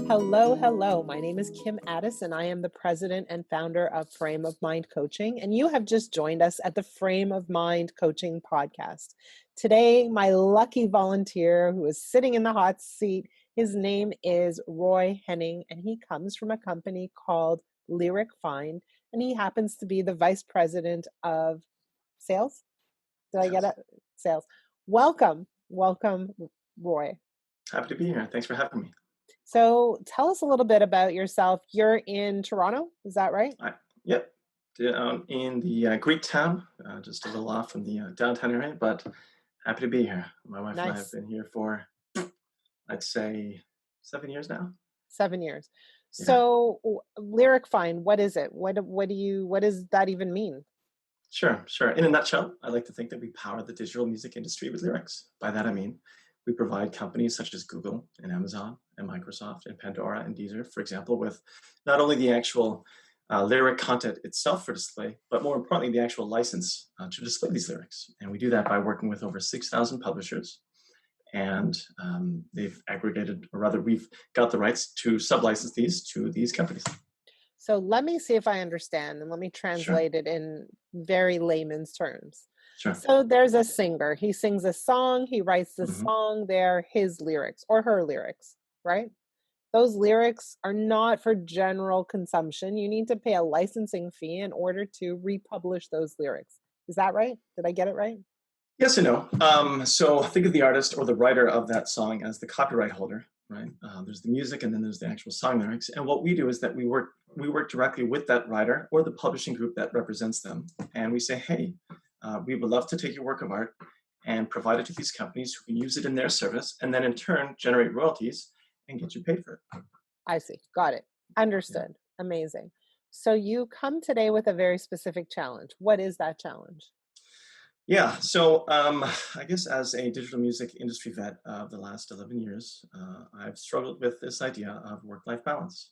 Hello, hello. My name is Kim Addis, and I am the president and founder of Frame of Mind Coaching. And you have just joined us at the Frame of Mind Coaching podcast. Today, my lucky volunteer who is sitting in the hot seat, his name is Roy Henning, and he comes from a company called LyricFInd, and he happens to be the vice president of sales. Did I get it? Sales. Welcome, Roy. Happy to be here. Thanks for having me. So tell us a little bit about yourself. You're in Toronto, is that right? Yep. In the Greek town, just a little off from the downtown area, but happy to be here. My wife and I have been here for, I'd say, 7 years now. 7 years. Yeah. So LyricFInd, what is it? What does that even mean? Sure. In a nutshell, I like to think that we power the digital music industry with lyrics. By that I mean, we provide companies such as Google and Amazon and Microsoft and Pandora and Deezer, for example, with not only the actual lyric content itself for display, but more importantly, the actual license to display these lyrics. And we do that by working with over 6,000 publishers. And they've aggregated, or rather, we've got the rights to sub-license these to these companies. So let me see if I understand, and let me translate it in very layman's terms. Sure. So there's a singer. He sings a song. He writes the song. They're his lyrics or her lyrics, right? Those lyrics are not for general consumption. You need to pay a licensing fee in order to republish those lyrics. Is that right? Did I get it right? Yes and no. So think of the artist or the writer of that song as the copyright holder, right? There's the music and then there's the actual song lyrics. And what we do is that we work directly with that writer or the publishing group that represents them. And we say, hey, we would love to take your work of art and provide it to these companies who can use it in their service and then in turn generate royalties and get you paid for it. I see. Got it. Understood. Yeah. Amazing. So you come today with a very specific challenge. What is that challenge? Yeah, so I guess as a digital music industry vet of the last 11 years, I've struggled with this idea of work-life balance.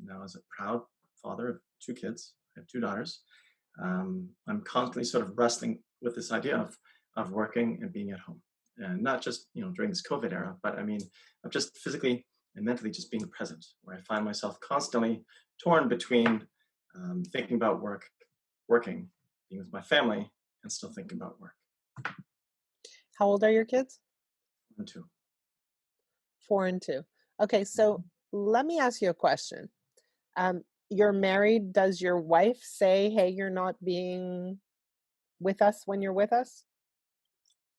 Now, as a proud father of 2 kids, I have 2 daughters, I'm constantly sort of wrestling with this idea of working and being at home. And not just, during this COVID era, but I mean, of just physically and mentally just being present, where I find myself constantly torn between thinking about working, being with my family, and still thinking about work. How old are your kids? 4 and 2. 4 and 2. Okay, so let me ask you a question. You're married. Does your wife say, hey, you're not being with us when you're with us?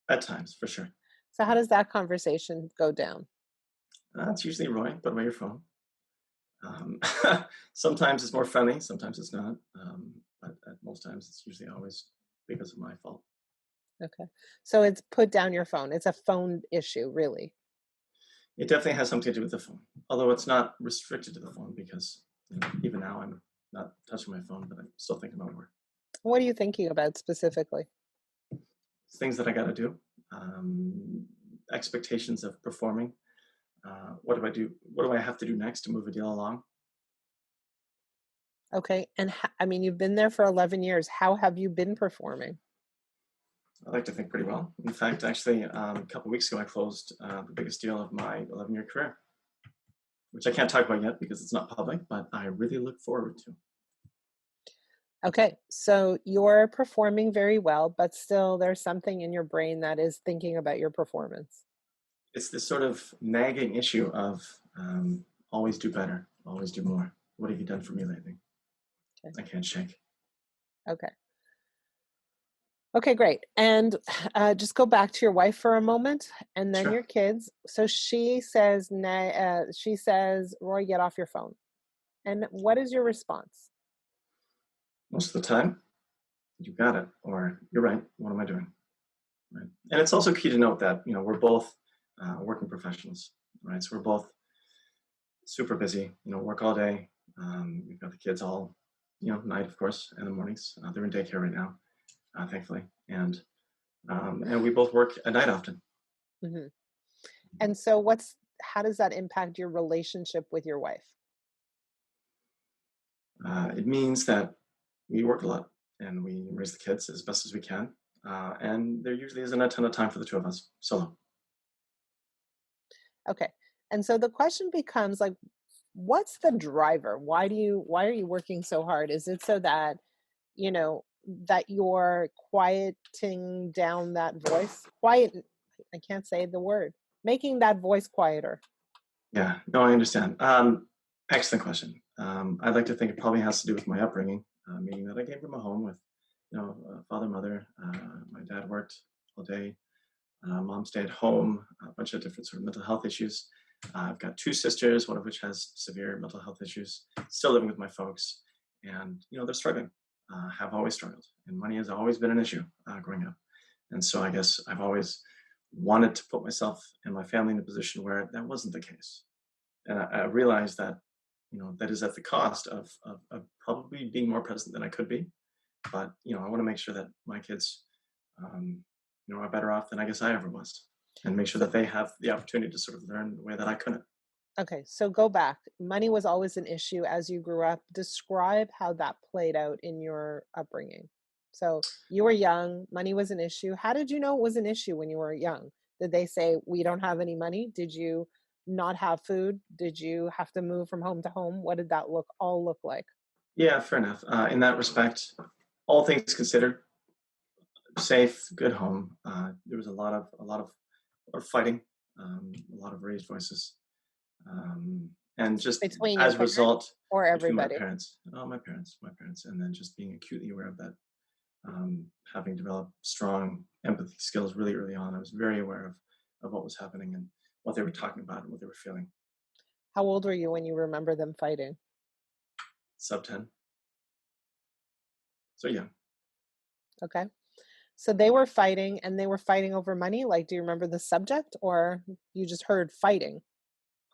At times, for sure. So how does that conversation go down? It's usually Roy, put away your phone. Sometimes it's more friendly, sometimes it's not. But at most times it's usually always because of my fault. Okay. So it's put down your phone. It's a phone issue, really. It definitely has something to do with the phone, although it's not restricted to the phone because even now I'm not touching my phone, but I'm still thinking about work. What are you thinking about specifically? Things that I got to do, expectations of performing. What do I do? What do I have to do next to move a deal along? Okay. And I mean, you've been there for 11 years. How have you been performing? I like to think pretty well. In fact, actually, a couple of weeks ago, I closed the biggest deal of my 11-year career, which I can't talk about yet because it's not public, but I really look forward to. Okay. So you're performing very well, but still there's something in your brain that is thinking about your performance. It's this sort of nagging issue of always do better, always do more. What have you done for me lately? Okay. I can't shake. Okay. Okay, great. And just go back to your wife for a moment, and then your kids. So she says, Roy, get off your phone. And what is your response? Most of the time, you got it, or you're right. What am I doing? Right. And it's also key to note that we're both working professionals, right? So we're both super busy. Work all day. We've got the kids all, night of course, and the mornings. They're in daycare right now. Thankfully, and we both work at night often. Mm-hmm. And so, how does that impact your relationship with your wife? It means that we work a lot and we raise the kids as best as we can, and there usually isn't a ton of time for the 2 of us solo. Okay, And so the question becomes like, what's the driver? Why are you working so hard? Is it so that, you know, that you're quieting down that voice? I can't say the word. Making that voice quieter. Yeah, no, I understand. Excellent question. I'd like to think it probably has to do with my upbringing, meaning that I came from a home with, father, mother. My dad worked all day. Mom stayed home. A bunch of different sort of mental health issues. I've got two sisters, one of which has severe mental health issues. Still living with my folks, and they're struggling. Have always struggled, and money has always been an issue growing up. And so I guess I've always wanted to put myself and my family in a position where that wasn't the case. And I realized that, that is at the cost of probably being more present than I could be. But, I want to make sure that my kids, um, are better off than I guess I ever was, and make sure So, that they have the opportunity to sort of learn the way that I couldn't. okay, so go back. Money was always an issue as you grew up. Describe how that played out in your upbringing. So you were young, money was an issue. How did you know it was an issue when you were young? Did they say, we don't have any money? Did you not have food? Did you have to move from home to home? What did that look like? Yeah, fair enough. In that respect, all things considered, safe, good home. There was a lot of fighting, a lot of raised voices, and just Between your as a parents result, or between everybody? my parents, and then just being acutely aware of that. Having developed strong empathy skills really early on, I was very aware of what was happening and what they were talking about and what they were feeling. How old were you when you remember them fighting? Sub 10. So yeah. Okay. So they were fighting and they were fighting over money. Like, do you remember the subject or you just heard fighting?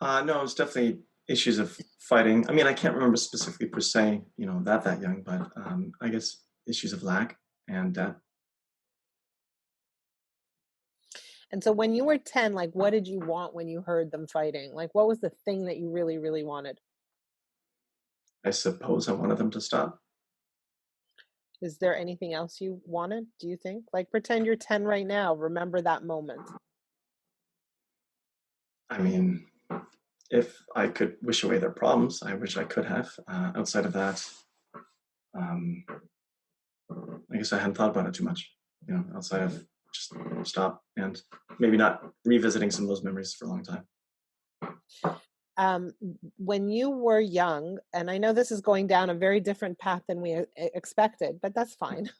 No, it was definitely issues of fighting. I mean, I can't remember specifically per se, that young, but I guess issues of lack and debt. And so when you were 10, like, what did you want when you heard them fighting? Like, what was the thing that you really, really wanted? I suppose I wanted them to stop. Is there anything else you wanted, do you think? Like, pretend you're 10 right now. Remember that moment. I mean, if I could wish away their problems, I wish I could have. Outside of that, um, I guess I hadn't thought about it too much, outside of just stop and maybe not revisiting some of those memories for a long time. When you were young, and I know this is going down a very different path than we expected, but that's fine.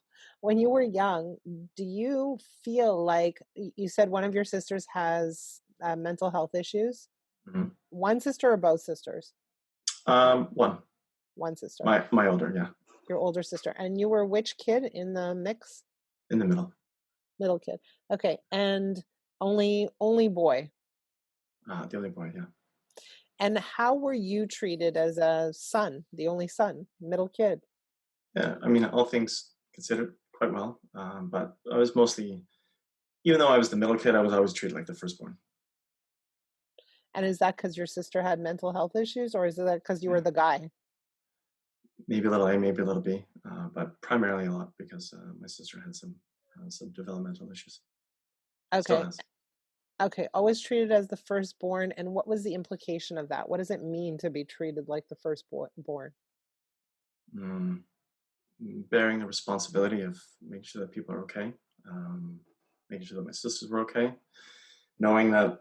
When you were young, do you feel like you said one of your sisters has mental health issues? Hmm. One sister or both sisters? One, One sister, my older, yeah, your older sister. And you were which kid in the mix? in the middle, Middle kid. Okay. And only boy. the only boy, yeah. And how were you treated as a son, the only son, middle kid? Yeah, I mean, all things considered, quite well. But I was mostly, even though I was the middle kid, I was always treated like the firstborn. And is that because your sister had mental health issues, or is that because you were Yeah, the guy? maybe a little A, maybe a little B, but primarily a lot because my sister had some developmental issues. Still Okay. has. Okay. Always treated as the firstborn. And what was the implication of that? What does it mean to be treated like the firstborn? Mm, bearing the responsibility of making sure that people are okay, making sure that my sisters were okay, knowing that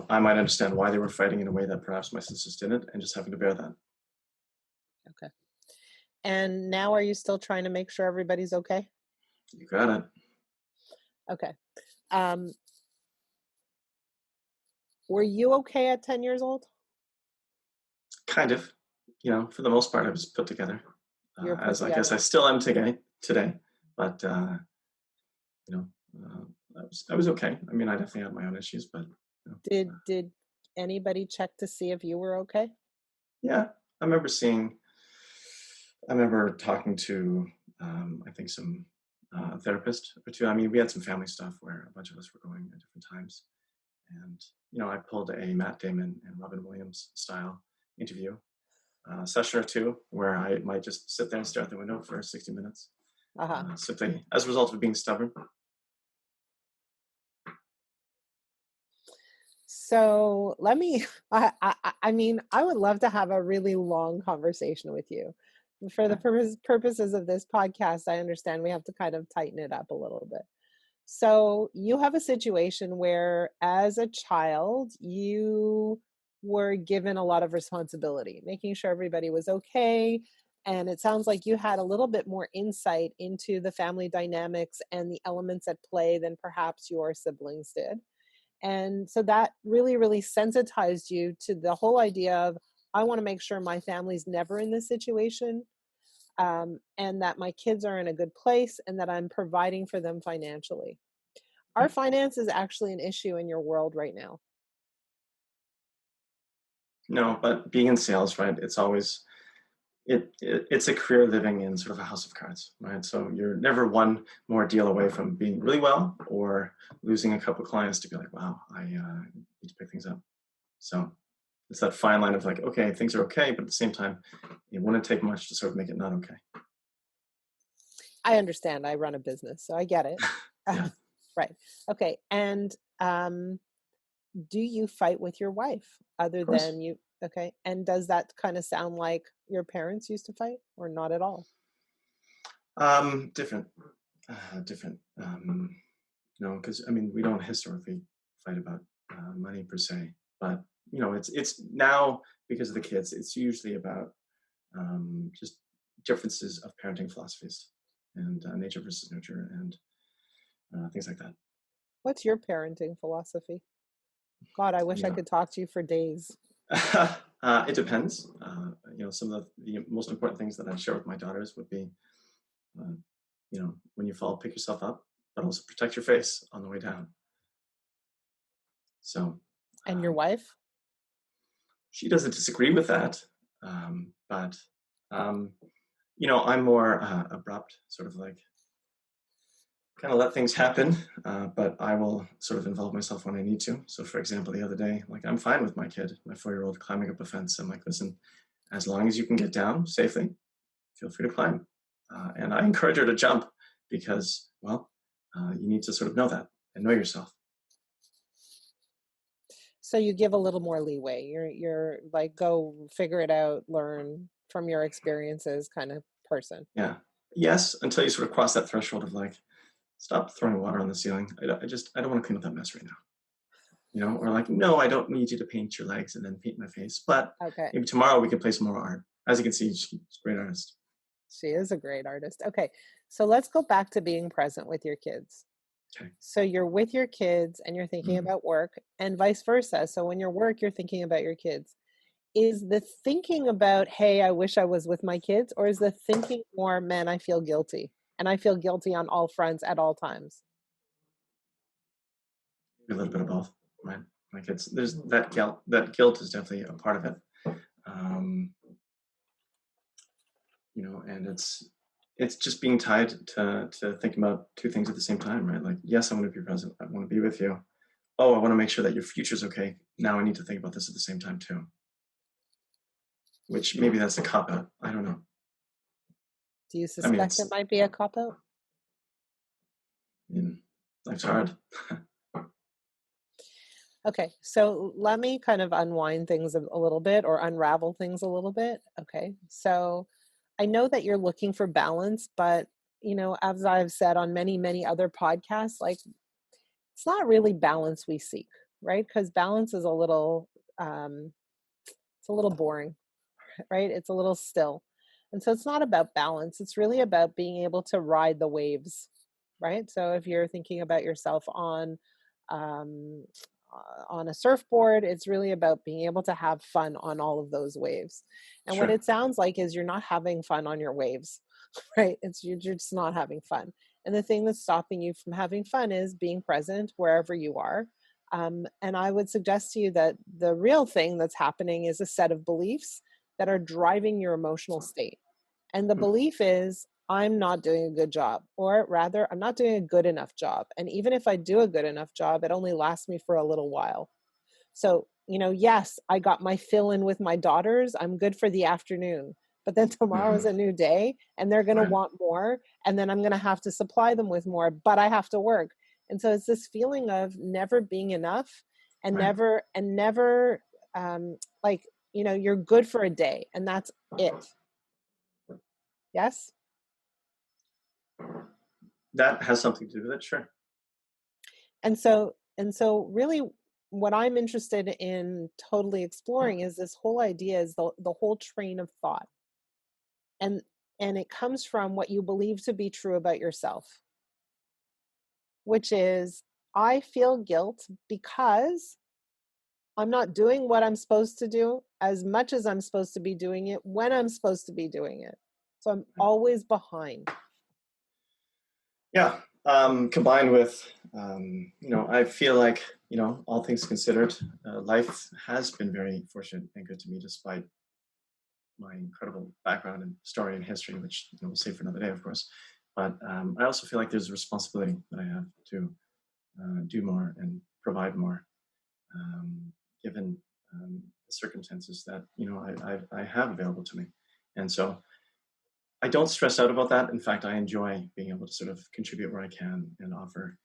I might understand why they were fighting in a way that perhaps my sisters didn't, and just having to bear that. Okay. And now are you still trying to make sure everybody's okay? You got it. Okay. Um, were you okay at 10 years old? Kind of. For the most part, I was put together, You were put as I guess together. I still am today. But you know, I was okay. I mean, I definitely had my own issues, but Did anybody check to see if you were okay? yeah, I remember seeing. I remember talking to, I think, some therapist or two. I mean, we had some family stuff where a bunch of us were going at different times, and I pulled a Matt Damon and Robin Williams style interview session or two where I might just sit there and stare out the window for 60 minutes, Uh-huh. simply as a result of being stubborn. So let me, I mean, I would love to have a really long conversation with you. For the Okay. purposes of this podcast, I understand we have to kind of tighten it up a little bit. So you have a situation where, as a child, you were given a lot of responsibility, making sure everybody was okay. And it sounds like you had a little bit more insight into the family dynamics and the elements at play than perhaps your siblings did. And so that really, really sensitized you to the whole idea of, I want to make sure my family's never in this situation, and that my kids are in a good place and that I'm providing for them financially. Are Yeah. finance is actually an issue in your world right now? No, but being in sales, right? It's always it's a career living in sort of a house of cards, right? So you're never one more deal away from being really well or losing a couple clients to be like, wow, I need to pick things up. So it's that fine line of like, okay, things are okay, but at the same time, it wouldn't take much to sort of make it not okay. I understand. I run a business, so I get it. Yeah, Right. Okay. And do you fight with your wife other of course. than you? Okay. And does that kind of sound like your parents used to fight or not at all? Different, different. Because I mean, we don't historically fight about money per se, but it's now because of the kids. It's usually about just differences of parenting philosophies and nature versus nurture and things like that. What's your parenting philosophy? God, I wish I Yeah, could talk to you for days. it depends. Some of the most important things that I'd share with my daughters would be, uh, when you fall, pick yourself up, but also protect your face on the way down. So And your um, wife? she doesn't disagree with that, but um, I'm more abrupt, sort of like kind of let things happen, but I will sort of involve myself when I need to. So, for example, the other day, like I'm fine with my kid, my 4-year-old, climbing up a fence. I'm like, listen, as long as you can get down safely, feel free to climb. And I encourage her to jump because, well, you need to sort of know that and know yourself. So you give a little more leeway. You're like, go figure it out, learn from your experiences kind of person. Yeah. Yes, until you sort of cross that threshold of like, stop throwing water on the ceiling. I don't want to clean up that mess right now. Or like, no, I don't need you to paint your legs and then paint my face, but Okay. maybe tomorrow we can play some more art. As you can see, she's a great artist. She is a great artist. Okay. So let's go back to being present with your kids. Okay. So you're with your kids and you're thinking Mhm. about work and vice versa. So when you're work, you're thinking about your kids. Is the thinking about, hey, I wish I was with my kids, or is the thinking more, man, I feel guilty and I feel guilty on all fronts at all times? A little bit of both, right? Like there's that guilt. That guilt is definitely a part of it. Um, and it's just being tied to thinking about two things at the same time, right? Like, yes, I want to be present. I want to be with you. Oh, I want to make sure that your future's okay. Now I need to think about this at the same time too. Which maybe that's a cop out. I don't know. Do you I mean, suspect it might be a cop out? I mean, life's hard. Okay, so let me kind of unwind things a little bit or unravel things a little bit. Okay, so I know that you're looking for balance, but as I've said on many, many other podcasts, like it's not really balance we seek, right? Because balance is um, it's a little boring, right? It's a little still. And so it's not about balance. It's really about being able to ride the waves, right? So if you're thinking about yourself um, on a surfboard, it's really about being able to have fun on all of those waves. And what Sure. it sounds like is you're not having fun on your waves, right? You're just not having fun. And the thing that's stopping you from having fun is being present wherever you are. And I would suggest to you that the real thing that's happening is a set of beliefs that are driving your emotional state. And the Hmm. belief is, I'm not doing a good job, or rather, I'm not doing a good enough job. And even if I do a good enough job, it only lasts me for a little while. So, yes, I got my fill in with my daughters. I'm good for the afternoon. But then tomorrow is Hmm. a new day and they're going to Right. want more. And then I'm going to have to supply them with more, but I have to work. And so it's this feeling of never being enough. and Right. never like, you're good for a day and that's it. Yes. That has something to do with it, sure. And so really what I'm interested in totally exploring is this whole idea, is the whole train of thought. And and it comes from what you believe to be true about yourself, which is, I feel guilt because I'm not doing what I'm supposed to do as much as I'm supposed to be doing it when I'm supposed to be doing it. So I'm always behind. Yeah. Combined with, I feel like, all things considered, life has been very fortunate and good to me, despite my incredible background and story and history, which we'll save for another day, of course. But I also feel like there's a responsibility that I have to do more and provide more, given the circumstances that I have available to me. And so I don't stress out about that. In fact, I enjoy being able to sort of contribute where I can and offer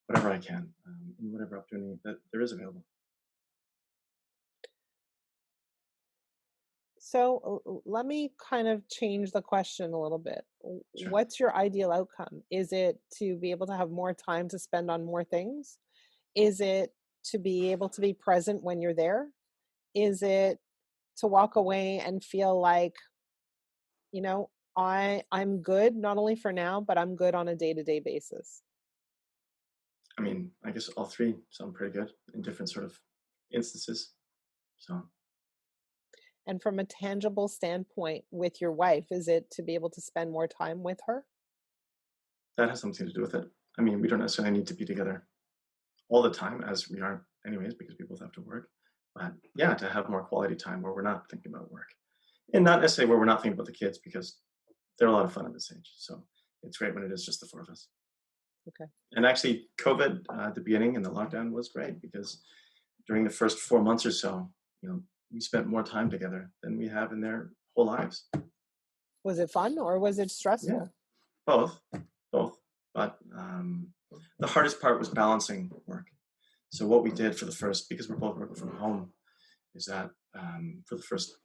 whatever I can, in whatever opportunity that there is available. So let me kind of change the question a little bit. Sure. What's your ideal outcome? Is it to be able to have more time to spend on more things? Is it to be able to be present when you're there? Is it to walk away and feel like, you know, I'm good not only for now, but I'm good on a day-to-day basis? I mean, I guess all three sound pretty good in different sort of instances. So And from a tangible standpoint with your wife, is it to be able to spend more time with her? that has something to do with it. I mean, we don't necessarily need to be together all the time, as we aren't anyways, because we both have to work. But yeah, to have more quality time where we're not thinking about work, and not necessarily where we're not thinking about the kids, because they're a lot of fun at this age. So it's great when it is just the four of us. Okay. And actually, COVID at the beginning and the lockdown was great, because during the first 4 months or so, we spent more time together than we have in their whole lives. Was it fun or was it Yeah, stressful? both, both. But the hardest part was balancing work. So what we did for the first, because we're both working from home, is that for the first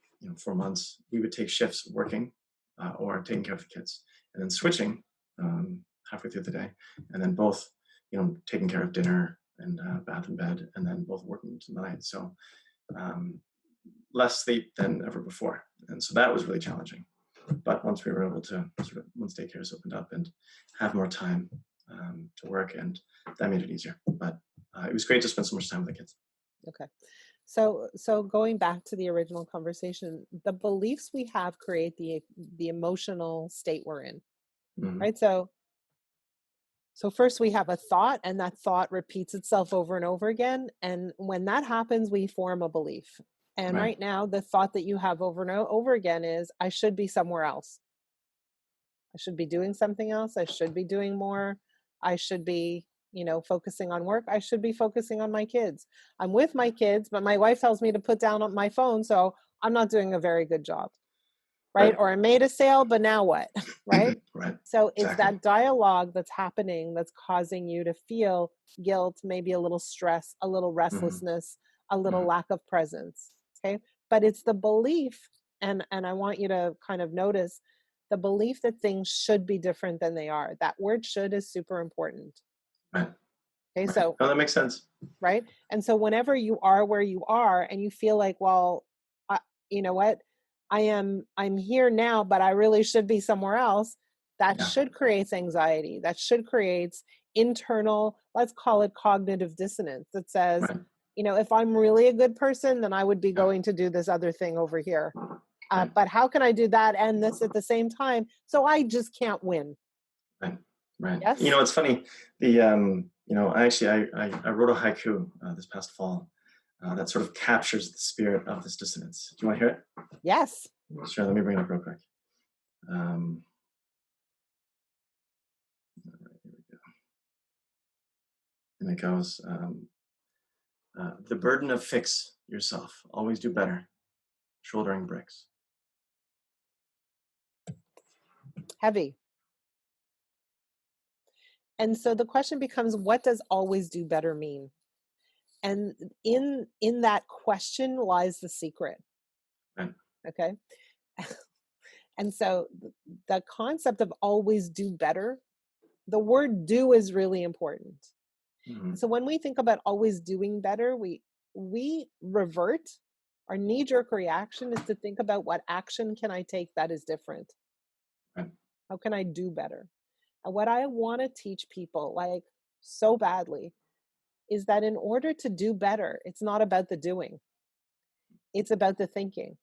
4 months, we would take shifts working or taking care of the kids, and then switching halfway through the day, and then both taking care of dinner and bath and bed, and then both working into the night. So um, less sleep than ever before, and so that was really challenging. But once we were able to once daycares opened up and have more time to work, and that made it easier. But it was great to spend so much time with the kids. Okay. So going back to the original conversation, the beliefs we have create the emotional state we're in, Mhm. right? So first we have a thought, and that thought repeats itself over and over again, and when that happens we form a belief. And Right. right now the thought that you have over and over again is, I should be somewhere else. I should be doing something else. I should be doing more. I should be, focusing on work. I should be focusing on my kids. I'm with my kids, but my wife tells me to put down on my phone, so I'm not doing a very good job, right? Right. Or I made a sale, but now what? Right? Right. So it's Exactly. that dialogue that's happening that's causing you to feel guilt, maybe a little stress, a little Hmm. restlessness, a little Hmm. lack of presence. Okay. But it's the belief, and I want you to kind of notice the belief that things should be different than they are. That word should is super important. Right. Okay. Right. So, No, that makes sense. right. And so whenever you are where you are and you feel like, well, I, you know what, I'm here now, but I really should be somewhere else. That Yeah. should create anxiety. That should create internal, let's call it cognitive dissonance, that says, Right. if I'm really a good person, then I would be Yeah. going to do this other thing over here. Right. But how can I do that and this at the same time? So I just can't win. Right. Right. Yes. It's funny. I wrote a haiku this past fall that sort of captures the spirit of this dissonance. Do you want to hear it? Yes. Sure. Let me bring it up real quick. Um, all right, here we go. And it goes, the burden of fix yourself. Always do better. Shouldering bricks. Heavy. And so the question becomes, what does always do better mean? And in that question lies the secret. Right. Okay. And so the concept of always do better, the word do is really important. Mhm. So when we think about always doing better, we revert. Our knee-jerk reaction is to think about what action can I take that is different? Right. How can I do better? And what I want to teach people, like so badly, is that in order to do better, it's not about the doing, it's about the thinking.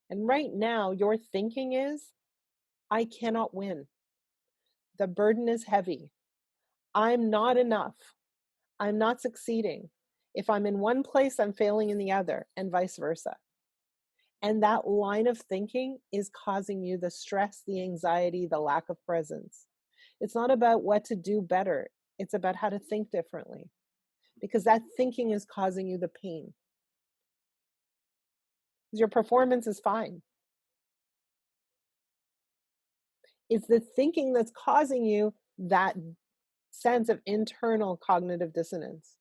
And right now, your thinking is, I cannot win. The burden is heavy. I'm not enough. I'm not succeeding. If I'm in one place, I'm failing in the other, and vice versa. And that line of thinking is causing you the stress, the anxiety, the lack of presence. It's not about what to do better, it's about how to think differently, because that thinking is causing you the pain. Your performance is fine. It's the thinking that's causing you that sense of internal cognitive dissonance.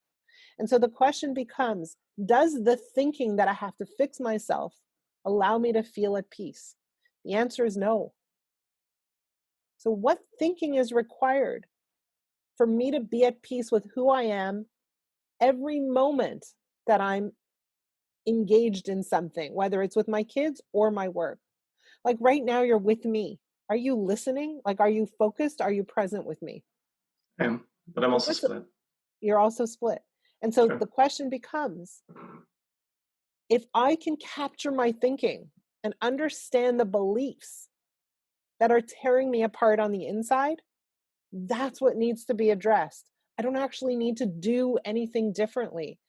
And so the question becomes, does the thinking that I have to fix myself allow me to feel at peace? The answer is no. So, what thinking is required for me to be at peace with who I am every moment that I'm engaged in something, whether it's with my kids or my work? Like right now, you're with me. Are you listening? Like, are you focused? Are you present with me? I am, but I'm So also what's split. you're also split. And so Sure. the question becomes, if I can capture my thinking and understand the beliefs that are tearing me apart on the inside, that's what needs to be addressed. I don't actually need to do anything differently.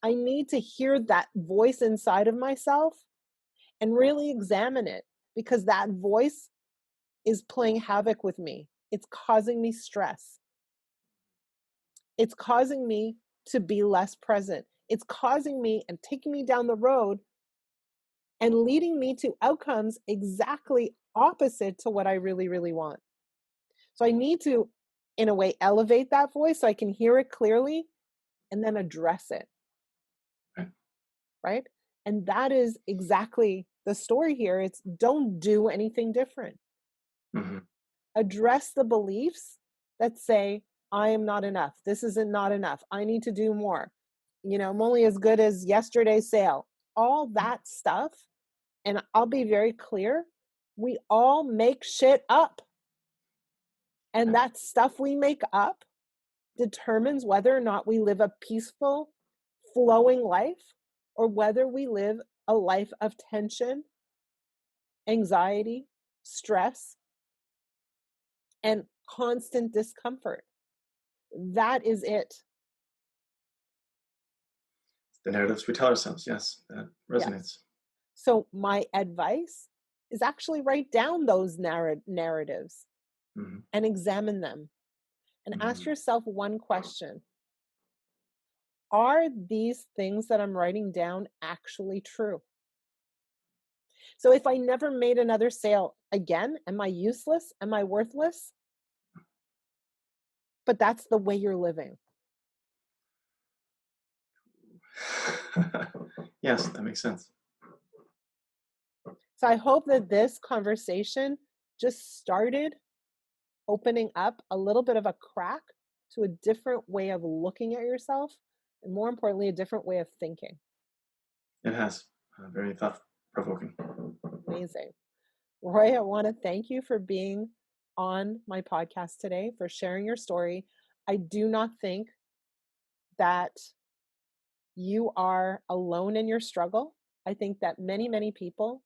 I need to hear that voice inside of myself and really examine it, because that voice is playing havoc with me. It's causing me stress. It's causing me to be less present. It's causing me and taking me down the road and leading me to outcomes exactly opposite to what I really, really want. So I need to, in a way, elevate that voice so I can hear it clearly and then address it, Right. right? And that is exactly the story here. It's don't do anything different. Mhm. Address the beliefs that say, I am not enough. This isn't not enough. I need to do more. I'm only as good as yesterday's sale. All that stuff. And I'll be very clear, we all make shit up. And Yeah. that stuff we make up determines whether or not we live a peaceful, flowing life or whether we live a life of tension, anxiety, stress, and constant discomfort. That is it. The narratives we tell ourselves, yes, that Yes. resonates. So, my advice is actually write down those narratives Mhm. and examine them and ask Mhm. yourself one question. Are these things that I'm writing down actually true? So if I never made another sale again, am I useless? Am I worthless? But that's the way you're living. Yes, that makes sense. So I hope that this conversation just started opening up a little bit of a crack to a different way of looking at yourself, and more importantly, a different way of thinking. It has. Very thought provoking. Amazing. Roy, I want to thank you for being on my podcast today, for sharing your story. I do not think that you are alone in your struggle. I think that many, many people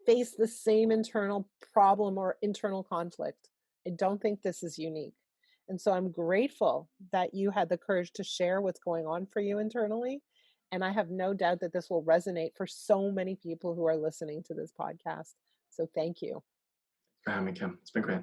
face the same internal problem or internal conflict. I don't think this is unique. And so I'm grateful that you had the courage to share what's going on for you internally. And I have no doubt that this will resonate for so many people who are listening to this podcast. So thank you. For having me, Kim. It's been great.